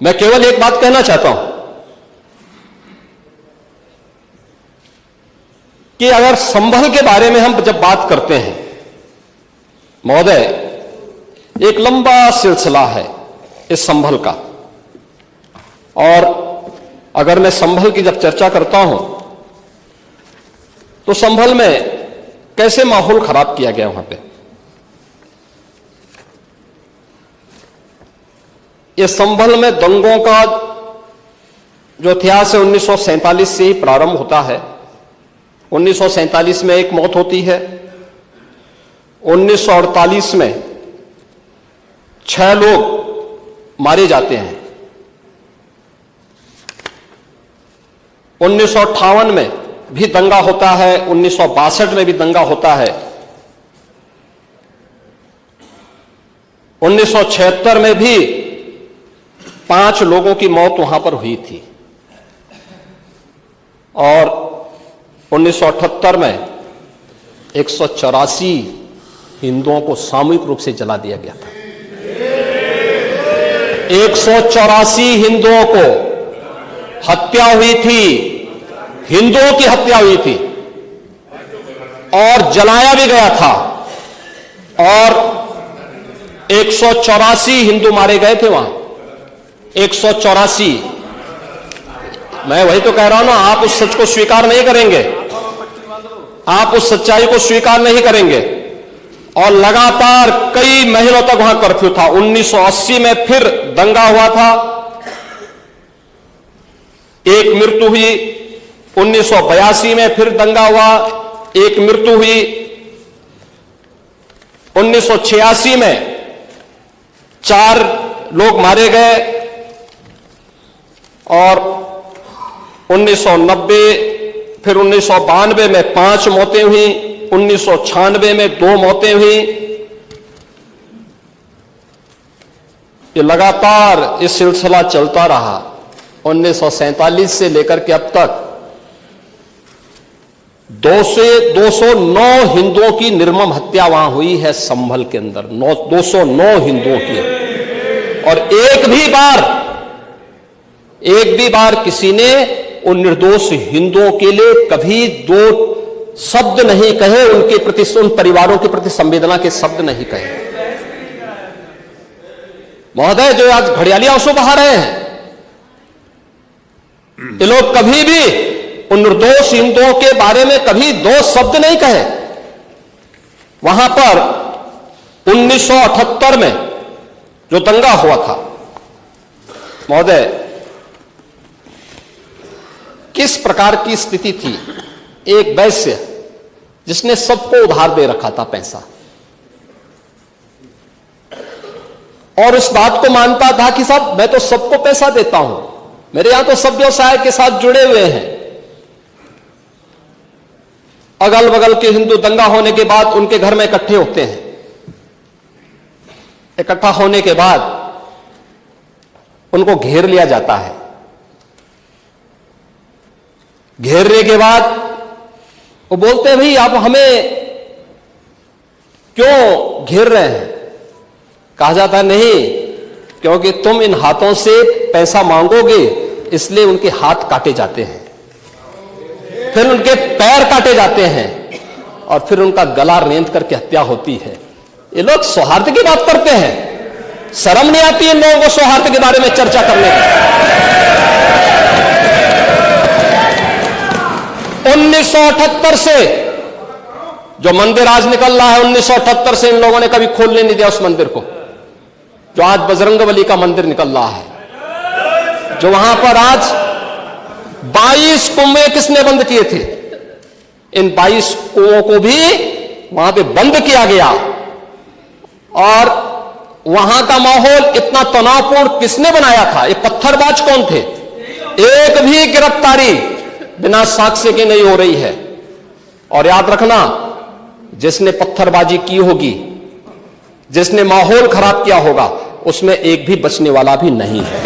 मैं केवल एक बात कहना चाहता हूं कि अगर संभल के बारे में हम जब बात करते हैं महोदय, एक लंबा सिलसिला है इस संभल का, और अगर मैं संभल की जब चर्चा करता हूं तो संभल में कैसे माहौल खराब किया गया वहां पे। ये संभल में दंगों का जो इतिहास है 1947 से ही प्रारंभ होता है। 1947 में एक मौत होती है, 1948 में 6 लोग मारे जाते हैं, 1958 में भी दंगा होता है, 1962 में भी दंगा होता है, 1976 में भी 5 लोगों की मौत वहां पर हुई थी, और 1978 में 184 हिंदुओं को सामूहिक रूप से जला दिया गया था। 184 हिंदुओं को हत्या हुई थी, हिंदुओं की हत्या हुई थी और जलाया भी गया था, और 184 हिंदू मारे गए थे वहां। 184। मैं वही तो कह रहा हूं ना, आप उस सच को स्वीकार नहीं करेंगे, आप उस सच्चाई को स्वीकार नहीं करेंगे, और लगातार कई महीनों तक वहां कर्फ्यू था। 1980 में फिर दंगा हुआ था, एक मृत्यु हुई। 1982 में फिर दंगा हुआ, एक मृत्यु हुई। 1986 में 4 लोग मारे गए, और 1990 फिर 1992 में 5 मौतें हुई, 1996 में 2 मौतें हुई। ये लगातार इस सिलसिला चलता रहा 1947 से लेकर के अब तक। 209 हिंदुओं की निर्मम हत्या वहां हुई है संभल के अंदर, 209 हिंदुओं की, और एक भी बार किसी ने उन निर्दोष हिंदुओं के लिए कभी 2 शब्द नहीं कहे, उनके प्रति, उन परिवारों के प्रति संवेदना के शब्द नहीं कहे। महोदय, जो आज घड़ियाली आंसू बहा रहे हैं, ये लोग कभी भी उन निर्दोष हिंदुओं के बारे में कभी 2 शब्द नहीं कहे। वहां पर 1978 में जो दंगा हुआ था महोदय, किस प्रकार की स्थिति थी। एक वैश्य जिसने सबको उधार दे रखा था पैसा, और उस बात को मानता था कि साहब मैं तो सबको पैसा देता हूं, मेरे यहां तो सब व्यवसाय के साथ जुड़े हुए हैं। अगल बगल के हिंदू दंगा होने के बाद उनके घर में इकट्ठे होते हैं। इकट्ठा होने के बाद उनको घेर लिया जाता है। घेरने के बाद वो बोलते हैं, भाई आप हमें क्यों घेर रहे हैं। कहा जाता है, नहीं, क्योंकि तुम इन हाथों से पैसा मांगोगे, इसलिए उनके हाथ काटे जाते हैं, फिर उनके पैर काटे जाते हैं, और फिर उनका गला रेंत करके हत्या होती है। ये लोग सौहार्द की बात करते हैं, शर्म नहीं आती इन लोगों को सौहार्द के बारे में चर्चा करने की। 1978 से जो मंदिर आज निकल रहा है, 1978 से इन लोगों ने कभी खोलने नहीं दिया उस मंदिर को, जो आज बजरंगबली का मंदिर निकल रहा है। जो वहां पर आज 22 कुएं किसने बंद किए थे, इन 22 कुओं को भी वहां पे बंद किया गया, और वहां का माहौल इतना तनावपूर्ण किसने बनाया था। ये पत्थरबाज कौन थे। एक भी गिरफ्तारी बिना साक्ष्य के नहीं हो रही है। और याद रखना, जिसने पत्थरबाजी की होगी, जिसने माहौल खराब किया होगा, उसमें एक भी बचने वाला भी नहीं है।